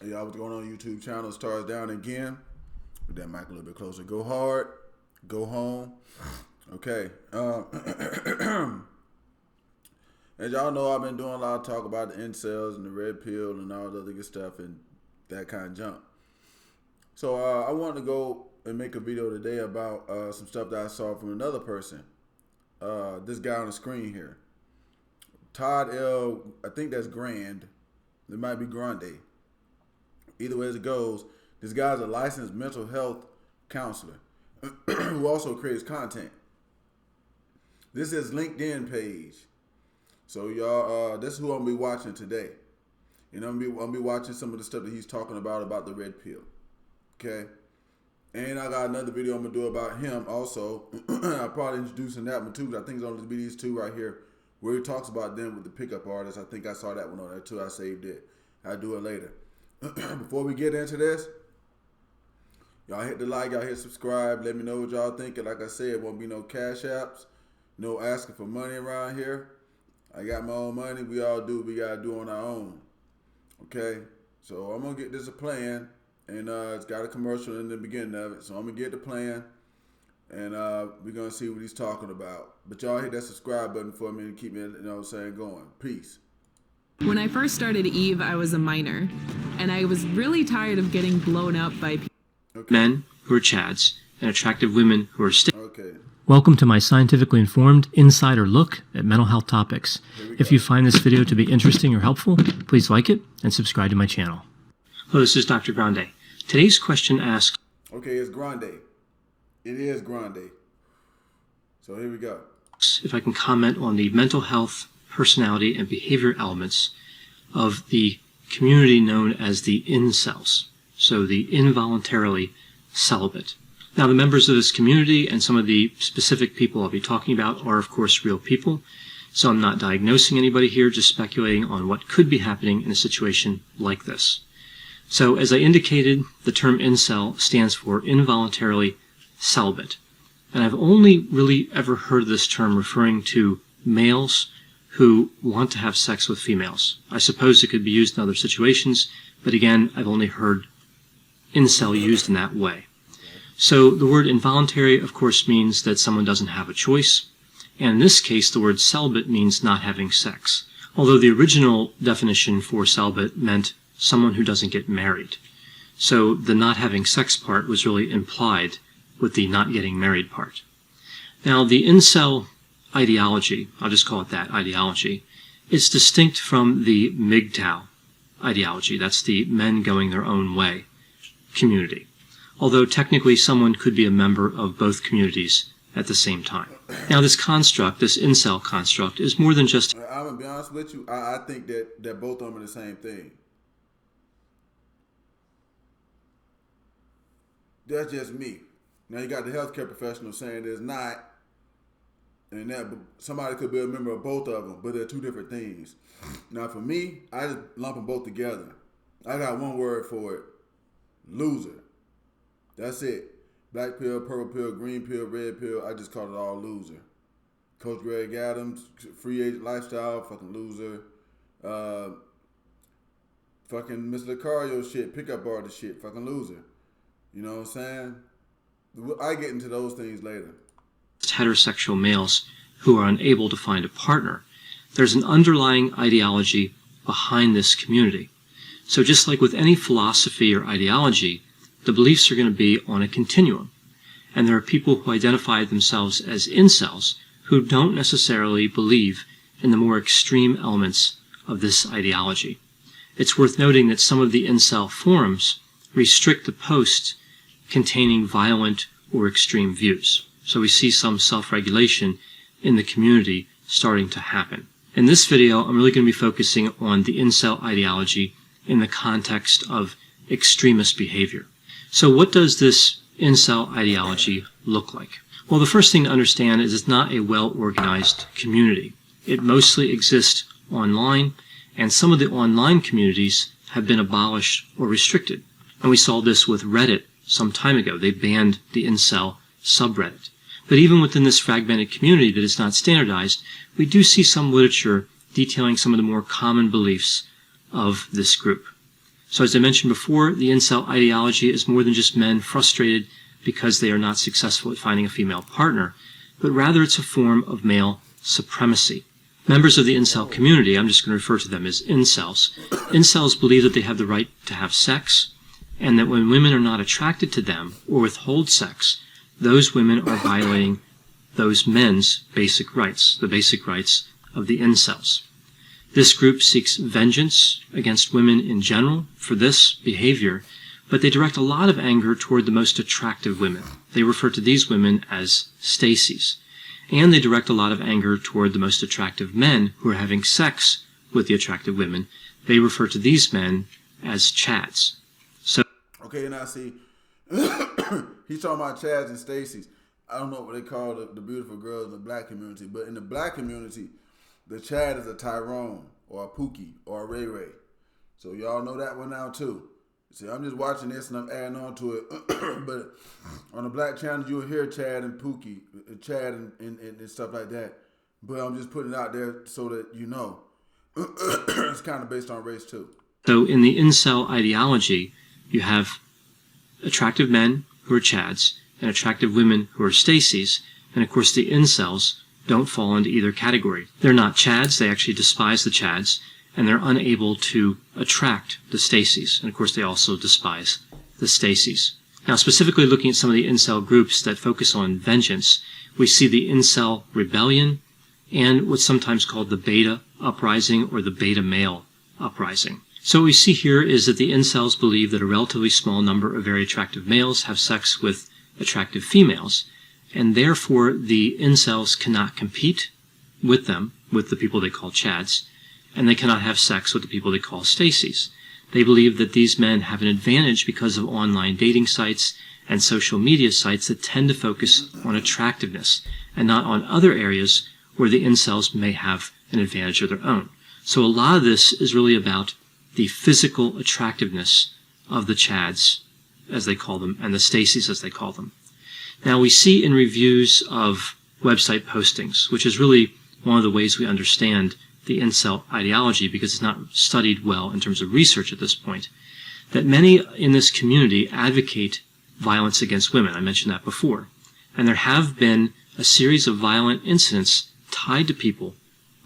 Hey, y'all, what's going on YouTube channel? Stars down again. With that mic a little bit closer. Go hard. Go home. Okay. As y'all know, I've been doing a lot of talk about the incels and the red pill and all the other good stuff and that kind of junk. So I wanted to go and make a video today about some stuff that I saw from another person. This guy on the screen here. Todd L. I think that's Grand. It might be Grande. Either way as it goes, this guy's a licensed mental health counselor who also creates content. This is LinkedIn page. So y'all, this is who I'm gonna be watching today. And I'm gonna be watching some of the stuff that he's talking about the red pill. Okay. And I got another video I'm gonna do about him also. I'll probably introducing that one too, but I think it's only be these two right here where he talks about them with the pickup artists. I think I saw that one on there too. I saved it. I'll do it later. Before we get into this, y'all hit the like, y'all hit subscribe. Let me know what y'all think. And like I said, it won't be no cash apps, no asking for money around here. I got my own money. We all do what we gotta do on our own. Okay? So I'm gonna get this a plan. And it's got a commercial in the beginning of it. So I'm gonna get the plan. And we're gonna see what he's talking about. But y'all hit that subscribe button for me and keep me, going. Peace. When I first started Eve, I was a minor, and I was really tired of getting blown up by men who are chads and attractive women who are Okay. Welcome to my scientifically informed insider look at mental health topics. If you find this video to be interesting or helpful, please like it and subscribe to my channel. Hello, this is Dr. Grande. Today's question asks... Okay, it's Grande. It is Grande. So here we go. If I can comment on the mental health, personality, and behavior elements of the community known as the incels, so the involuntarily celibate. Now, the members of this community and some of the specific people I'll be talking about are, of course, real people, so I'm not diagnosing anybody here, just speculating on what could be happening in a situation like this. So, as I indicated, the term incel stands for involuntarily celibate, and I've only really ever heard this term referring to males who want to have sex with females. I suppose it could be used in other situations, but again, I've only heard incel used in that way. So the word involuntary, of course, means that someone doesn't have a choice, and in this case, the word celibate means not having sex, although the original definition for celibate meant someone who doesn't get married. So the not having sex part was really implied with the not getting married part. Now, the incel ideology, I'll just call it that, ideology, is distinct from the MGTOW ideology. That's the men going their own way community. Although technically someone could be a member of both communities at the same time. Now this construct, this incel construct, is more than just... I'm going to be honest with you. I think that both of them are the same thing. That's just me. Now you got the healthcare professional saying there's not. And that somebody could be a member of both of them, but they're two different things. Now, for me, I just lump them both together. I got one word for it: loser. That's it. Black pill, purple pill, green pill, red pill. I just call it all loser. Coach Greg Adams, free agent lifestyle, fucking loser. Fucking Mr. Lucario shit, pickup artist shit, fucking loser. You know what I'm saying? I get into those things later. Heterosexual males who are unable to find a partner. There's an underlying ideology behind this community. So just like with any philosophy or ideology, the beliefs are going to be on a continuum. And there are people who identify themselves as incels who don't necessarily believe in the more extreme elements of this ideology. It's worth noting that some of the incel forums restrict the posts containing violent or extreme views. So we see some self-regulation in the community starting to happen. In this video, I'm really going to be focusing on the incel ideology in the context of extremist behavior. So what does this incel ideology look like? Well, the first thing to understand is it's not a well-organized community. It mostly exists online, and some of the online communities have been abolished or restricted. And we saw this with Reddit some time ago. They banned the incel subreddit. But even within this fragmented community that is not standardized, we do see some literature detailing some of the more common beliefs of this group. So as I mentioned before, the incel ideology is more than just men frustrated because they are not successful at finding a female partner, but rather it's a form of male supremacy. Members of the incel community, I'm just going to refer to them as incels. Incels believe that they have the right to have sex, and that when women are not attracted to them or withhold sex, those women are violating those men's basic rights, the basic rights of the incels. This group seeks vengeance against women in general for this behavior, but they direct a lot of anger toward the most attractive women. They refer to these women as Stacys. And they direct a lot of anger toward the most attractive men who are having sex with the attractive women. They refer to these men as Chads. So, okay, now see, he's talking about Chads and Stacys. I don't know what they call the beautiful girls in the black community, but in the black community, the Chad is a Tyrone or a Pookie or a Ray Ray. So y'all know that one now too. See, I'm just watching this and I'm adding on to it. But on the black channel, you'll hear Chad and Pookie, Chad and stuff like that. But I'm just putting it out there so that you know. It's kind of based on race too. So in the incel ideology, you have attractive men who are Chads and attractive women who are Stacys. And of course, the incels don't fall into either category. They're not Chads. They actually despise the Chads. And they're unable to attract the Stacys. And of course, they also despise the Stacys. Now, specifically looking at some of the incel groups that focus on vengeance, we see the incel rebellion and what's sometimes called the beta uprising or the beta male uprising. So what we see here is that the incels believe that a relatively small number of very attractive males have sex with attractive females, and therefore the incels cannot compete with them, with the people they call Chads, and they cannot have sex with the people they call Stacys. They believe that these men have an advantage because of online dating sites and social media sites that tend to focus on attractiveness and not on other areas where the incels may have an advantage of their own. So a lot of this is really about the physical attractiveness of the Chads, as they call them, and the Stacys, as they call them. Now, we see in reviews of website postings, which is really one of the ways we understand the incel ideology because it's not studied well in terms of research at this point, that many in this community advocate violence against women. I mentioned that before. And there have been a series of violent incidents tied to people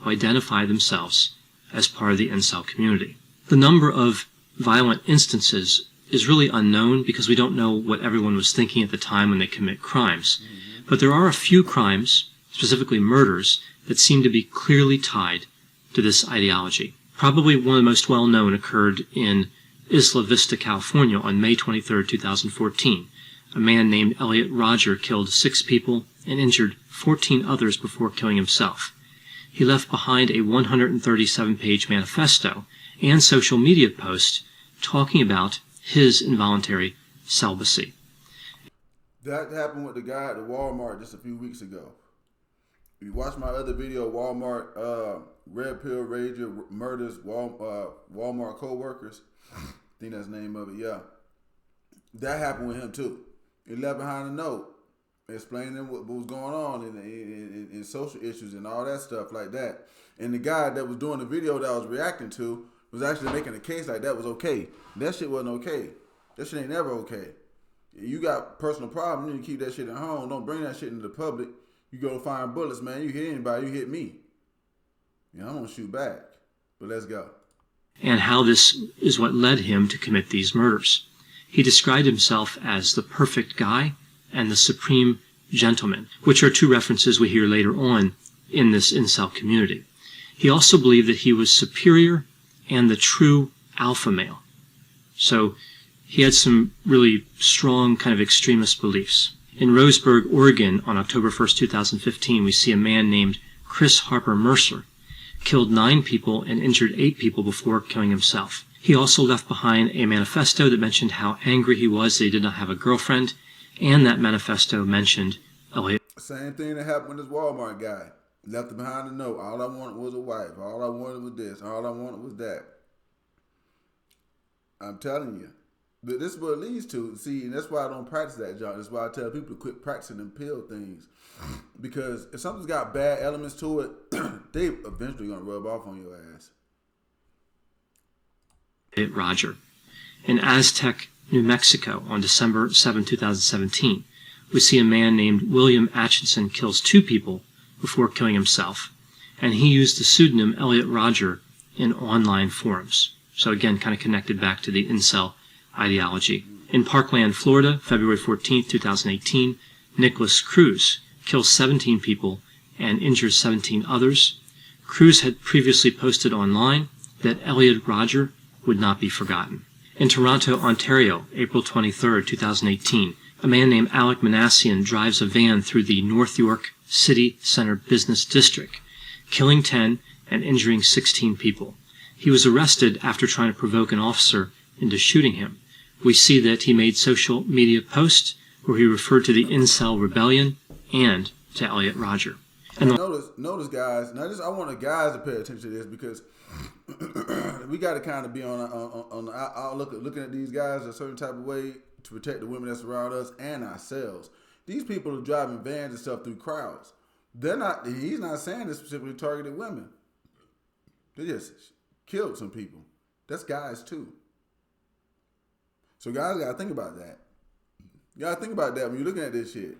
who identify themselves as part of the incel community. The number of violent instances is really unknown because we don't know what everyone was thinking at the time when they commit crimes. But there are a few crimes, specifically murders, that seem to be clearly tied to this ideology. Probably one of the most well-known occurred in Isla Vista, California on May 23, 2014. A man named Elliot Rodger killed 6 people and injured 14 others before killing himself. He left behind a 137-page manifesto and social media post talking about his involuntary celibacy. That happened with the guy at the Walmart just a few weeks ago. If you watch my other video, Walmart, Redpill Rager murders Walmart co-workers. I think that's the name of it, yeah. That happened with him too. He left behind a note explaining what was going on in social issues and all that stuff like that. And the guy that was doing the video that I was reacting to was actually making a case like that was okay. That shit wasn't okay. That shit ain't never okay. You got personal problems, you need to keep that shit at home. Don't bring that shit into the public. You go find bullets, man. You hit anybody, you hit me. Yeah, I'm gonna shoot back. But let's go. And how this is what led him to commit these murders. He described himself as the perfect guy and the supreme gentleman, which are 2 references we hear later on in this incel community. He also believed that he was superior and the true alpha male. So he had some really strong kind of extremist beliefs. In Roseburg, Oregon, on October 1st, 2015, we see a man named Chris Harper Mercer killed 9 people and injured 8 people before killing himself. He also left behind a manifesto that mentioned how angry he was that he did not have a girlfriend, and that manifesto mentioned Elliot. Same thing that happened with this Walmart guy. Left behind a note. All I wanted was a wife. All I wanted was this. All I wanted was that. I'm telling you. But this is what it leads to. See, and that's why I don't practice that, John. That's why I tell people to quit practicing them pill things. Because if something's got bad elements to it, they eventually going to rub off on your ass. Rodger. In Aztec, New Mexico, on December 7, 2017, we see a man named William Atchison kills 2 people before killing himself, and he used the pseudonym Elliot Rodger in online forums. So again, kind of connected back to the incel ideology. In Parkland, Florida, February 14, 2018, Nicholas Cruz kills 17 people and injures 17 others. Cruz had previously posted online that Elliot Rodger would not be forgotten. In Toronto, Ontario, April 23, 2018, a man named Alec Manassian drives a van through the North York City Center Business District, killing 10 and injuring 16 people. He was arrested after trying to provoke an officer into shooting him. We see that he made social media posts where he referred to the Incel rebellion and to Elliot Rodger. And notice, guys. Now, I want the guys to pay attention to this because we got to kind of be on the outlook, looking at these guys a certain type of way to protect the women that's around us and ourselves. These people are driving vans and stuff through crowds. They're not. He's not saying this specifically targeted women. They just killed some people. That's guys too. So guys got to think about that. You got to think about that when you're looking at this shit.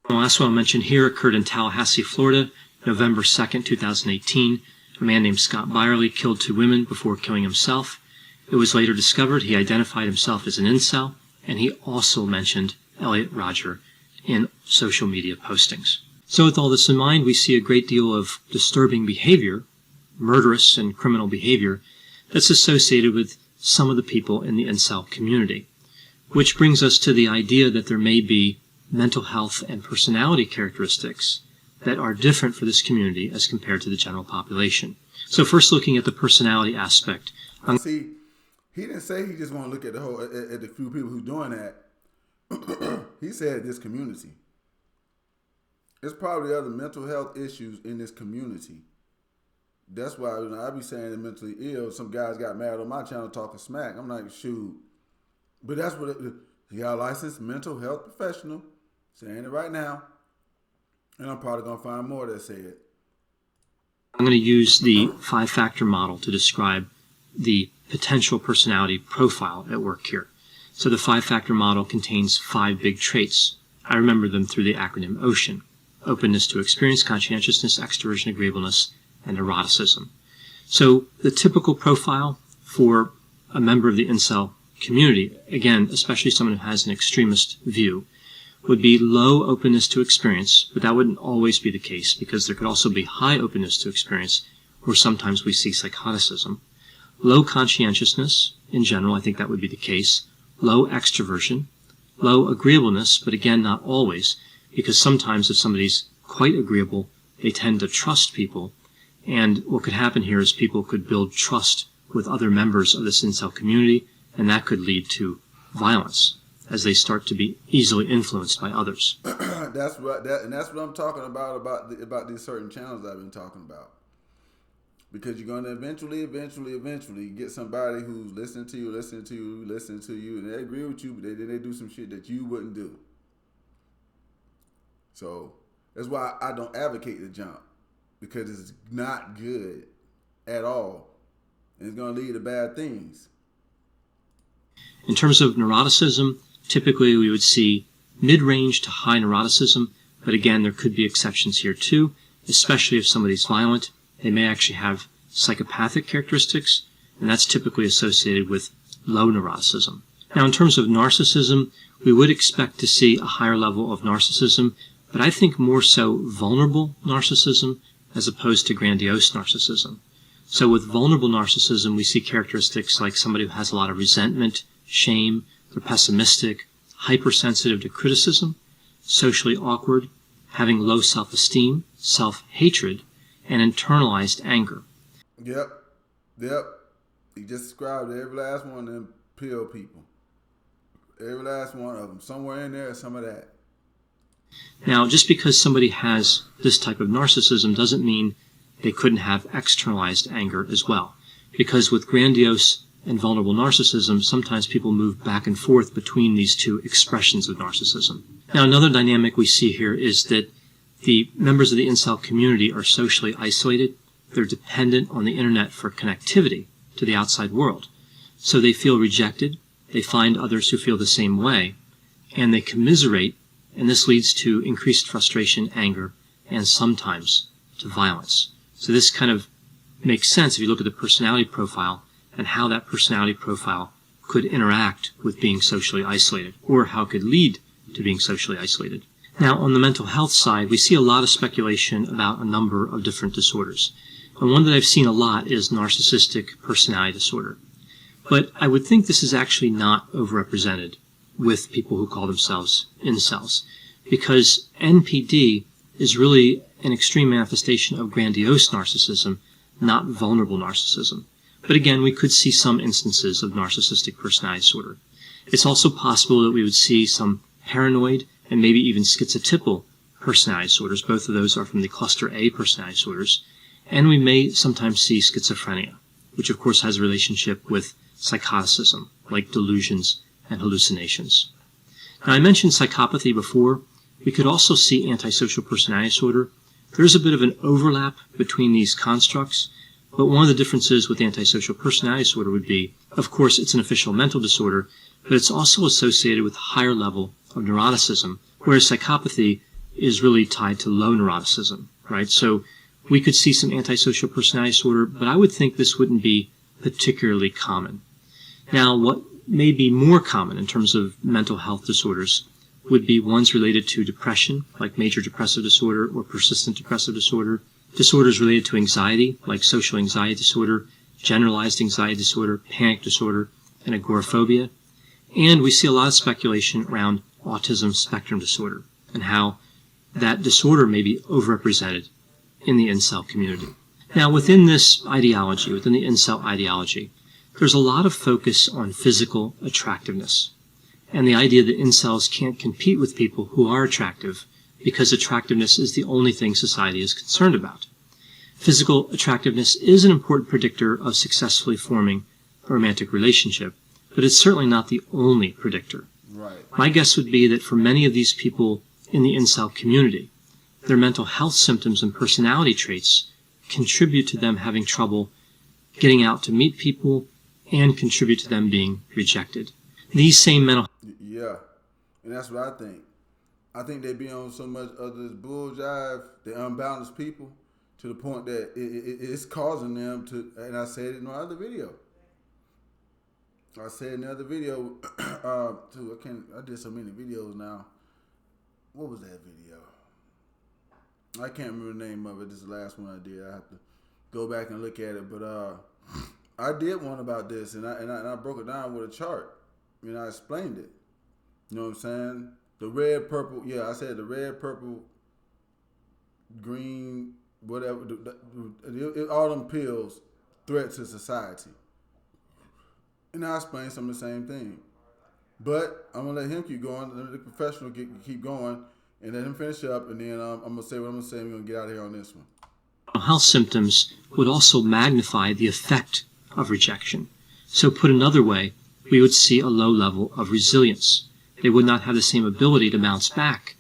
The last one I'll mention here occurred in Tallahassee, Florida, November 2nd, 2018. A man named Scott Byerly killed 2 women before killing himself. It was later discovered he identified himself as an incel, and he also mentioned Elliot Rodger in social media postings. So with all this in mind, we see a great deal of disturbing behavior, murderous and criminal behavior, that's associated with some of the people in the incel community. Which brings us to the idea that there may be mental health and personality characteristics that are different for this community as compared to the general population. So first, looking at the personality aspect. See, he didn't say he just want to look at the few people who's doing that. He said this community. There's probably other mental health issues in this community. That's why I be saying they're mentally ill. Some guys got mad on my channel talking smack. I'm like, shoot. But that's what he got a licensed mental health professional saying it right now. And I'm probably going to find more that say it. I'm going to use the 5-factor model to describe the potential personality profile at work here. So the 5-factor model contains 5 big traits. I remember them through the acronym OCEAN: openness to experience, conscientiousness, extroversion, agreeableness, and eroticism. So the typical profile for a member of the incel community, again, especially someone who has an extremist view, would be low openness to experience, but that wouldn't always be the case because there could also be high openness to experience where sometimes we see psychoticism. Low conscientiousness, in general, I think that would be the case. Low extroversion. Low agreeableness, but again, not always, because sometimes if somebody's quite agreeable, they tend to trust people. And what could happen here is people could build trust with other members of this incel community, and that could lead to violence as they start to be easily influenced by others. That's what I'm talking about these certain channels I've been talking about. Because you're going to eventually get somebody who's listening to you, and they agree with you, but they do some shit that you wouldn't do. So that's why I don't advocate the jump, because it's not good at all, and it's going to lead to bad things. In terms of neuroticism, typically we would see mid-range to high neuroticism, but again, there could be exceptions here too, especially if somebody's violent. They may actually have psychopathic characteristics, and that's typically associated with low neuroticism. Now, in terms of narcissism, we would expect to see a higher level of narcissism, but I think more so vulnerable narcissism as opposed to grandiose narcissism. So with vulnerable narcissism, we see characteristics like somebody who has a lot of resentment, shame, they're pessimistic, hypersensitive to criticism, socially awkward, having low self-esteem, self-hatred, and internalized anger. Yep. You just described every last one of them pill people. Every last one of them. Somewhere in there is some of that. Now, just because somebody has this type of narcissism doesn't mean they couldn't have externalized anger as well. Because with grandiose and vulnerable narcissism, sometimes people move back and forth between these two expressions of narcissism. Now, another dynamic we see here is that the members of the incel community are socially isolated. They're dependent on the internet for connectivity to the outside world. So they feel rejected, they find others who feel the same way, and they commiserate, and this leads to increased frustration, anger, and sometimes to violence. So this kind of makes sense if you look at the personality profile and how that personality profile could interact with being socially isolated, or how it could lead to being socially isolated. Now, on the mental health side, we see a lot of speculation about a number of different disorders. And one that I've seen a lot is narcissistic personality disorder. But I would think this is actually not overrepresented with people who call themselves incels, because NPD is really an extreme manifestation of grandiose narcissism, not vulnerable narcissism. But again, we could see some instances of narcissistic personality disorder. It's also possible that we would see some paranoid and maybe even schizotypal personality disorders. Both of those are from the cluster A personality disorders. And we may sometimes see schizophrenia, which of course has a relationship with psychoticism, like delusions and hallucinations. Now, I mentioned psychopathy before. We could also see antisocial personality disorder. There's a bit of an overlap between these constructs, but one of the differences with antisocial personality disorder would be, of course, it's an official mental disorder, but it's also associated with a higher level of neuroticism, whereas psychopathy is really tied to low neuroticism, right? So we could see some antisocial personality disorder, but I would think this wouldn't be particularly common. Now, what may be more common in terms of mental health disorders would be ones related to depression, like major depressive disorder or persistent depressive disorder, disorders related to anxiety, like social anxiety disorder, generalized anxiety disorder, panic disorder, and agoraphobia. And we see a lot of speculation around autism spectrum disorder and how that disorder may be overrepresented in the incel community. Now, within this ideology, within the incel ideology, there's a lot of focus on physical attractiveness and the idea that incels can't compete with people who are attractive because attractiveness is the only thing society is concerned about. Physical attractiveness is an important predictor of successfully forming a romantic relationship, but it's certainly not the only predictor. Right. My guess would be that for many of these people in the incel community, their mental health symptoms and personality traits contribute to them having trouble getting out to meet people and contribute to them being rejected. These same mental... Yeah, and that's what I think. I think they be on so much of this bull jive, they unbalanced people, to the point that it's causing them to, and I said it in my other video. I said in the other video, too, I did so many videos now. What was that video? I can't remember the name of it. This is the last one I did. I have to go back and look at it. But I did one about this, and I broke it down with a chart. I explained it. You know what I'm saying? The red, purple, yeah, I said the red, purple, green, whatever, all them pills, threat to society. And I explained some of the same thing. But I'm going to let him keep going, let the professional keep going, and let him finish up, and then I'm going to say what I'm going to say, and we're going to get out of here on this one. Health symptoms would also magnify the effect of rejection. So put another way, we would see a low level of resilience. They would not have the same ability to bounce back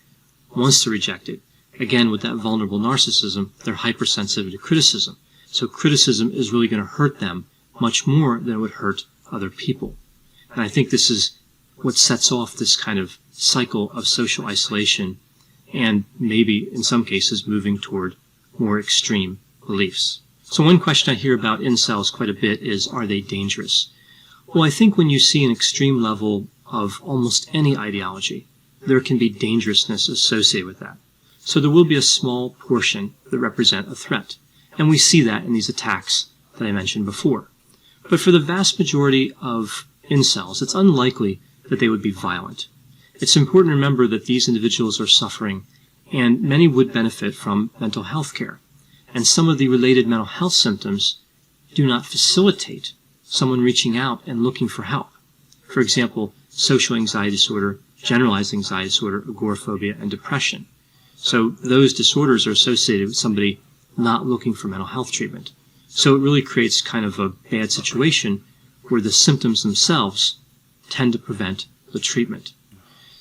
once they're rejected. Again, with that vulnerable narcissism, they're hypersensitive to criticism. So criticism is really going to hurt them much more than it would hurt other people. And I think this is what sets off this kind of cycle of social isolation and maybe, in some cases, moving toward more extreme beliefs. So one question I hear about incels quite a bit is, are they dangerous? Well, I think when you see an extreme level of almost any ideology, there can be dangerousness associated with that. So there will be a small portion that represent a threat. And we see that in these attacks that I mentioned before. But for the vast majority of incels, it's unlikely that they would be violent. It's important to remember that these individuals are suffering, and many would benefit from mental health care. And some of the related mental health symptoms do not facilitate someone reaching out and looking for help. For example, social anxiety disorder, generalized anxiety disorder, agoraphobia, and depression. So those disorders are associated with somebody not looking for mental health treatment. So it really creates kind of a bad situation where the symptoms themselves tend to prevent the treatment.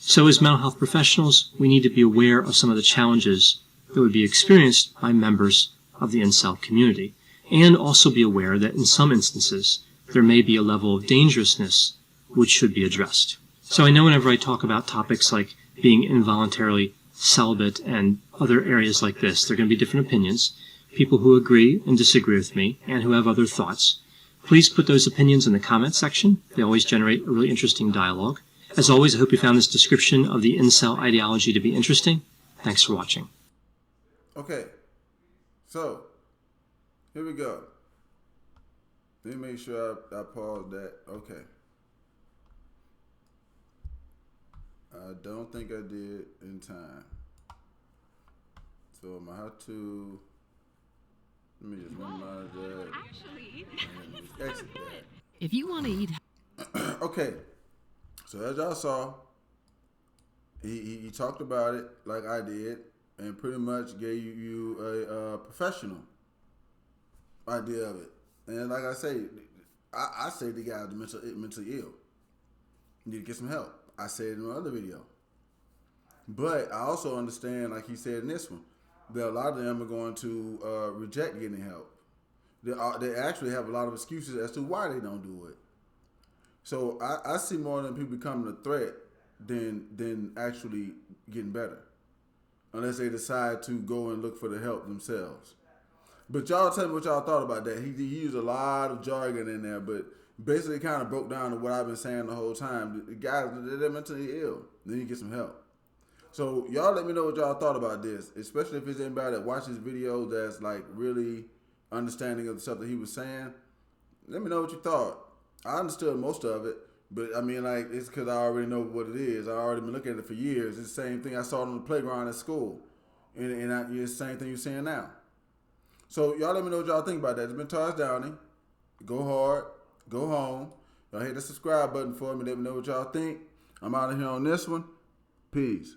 So as mental health professionals, we need to be aware of some of the challenges that would be experienced by members of the incel community, and also be aware that in some instances, there may be a level of dangerousness which should be addressed. So I know whenever I talk about topics like being involuntarily celibate and other areas like this, there are going to be different opinions, people who agree and disagree with me, and who have other thoughts. Please put those opinions in the comment section. They always generate a really interesting dialogue. As always, I hope you found this description of the incel ideology to be interesting. Thanks for watching. Okay, so here we go. Let me make sure I pause that. Okay. I don't think I did in time. So I'm going to have to, let me just minimize that. Actually, And just exit that. if you want to eat Okay, so as y'all saw, he talked about it like I did, and pretty much gave you a professional idea of it. And like I say, I say the guy is mentally ill. You need to get some help. I said it in my other video. But I also understand, like he said in this one, that a lot of them are going to reject getting help. They actually have a lot of excuses as to why they don't do it. So I see more of them people becoming a threat than actually getting better, unless they decide to go and look for the help themselves. But y'all tell me what y'all thought about that. He used a lot of jargon in there, but basically kind of broke down to what I've been saying the whole time. The guys, they're mentally ill. They need to get some help. So y'all let me know what y'all thought about this, especially if it's anybody that watches video that's like really understanding of the stuff that he was saying. Let me know what you thought. I understood most of it, but I mean, like, it's because I already know what it is. I already been looking at it for years. It's the same thing I saw on the playground at school, and it's the same thing you're seeing now. So y'all let me know what y'all think about that. It's been Tars Downey. Go hard. Go home. Y'all hit the subscribe button for me. Let me know what y'all think. I'm out of here on this one. Peace.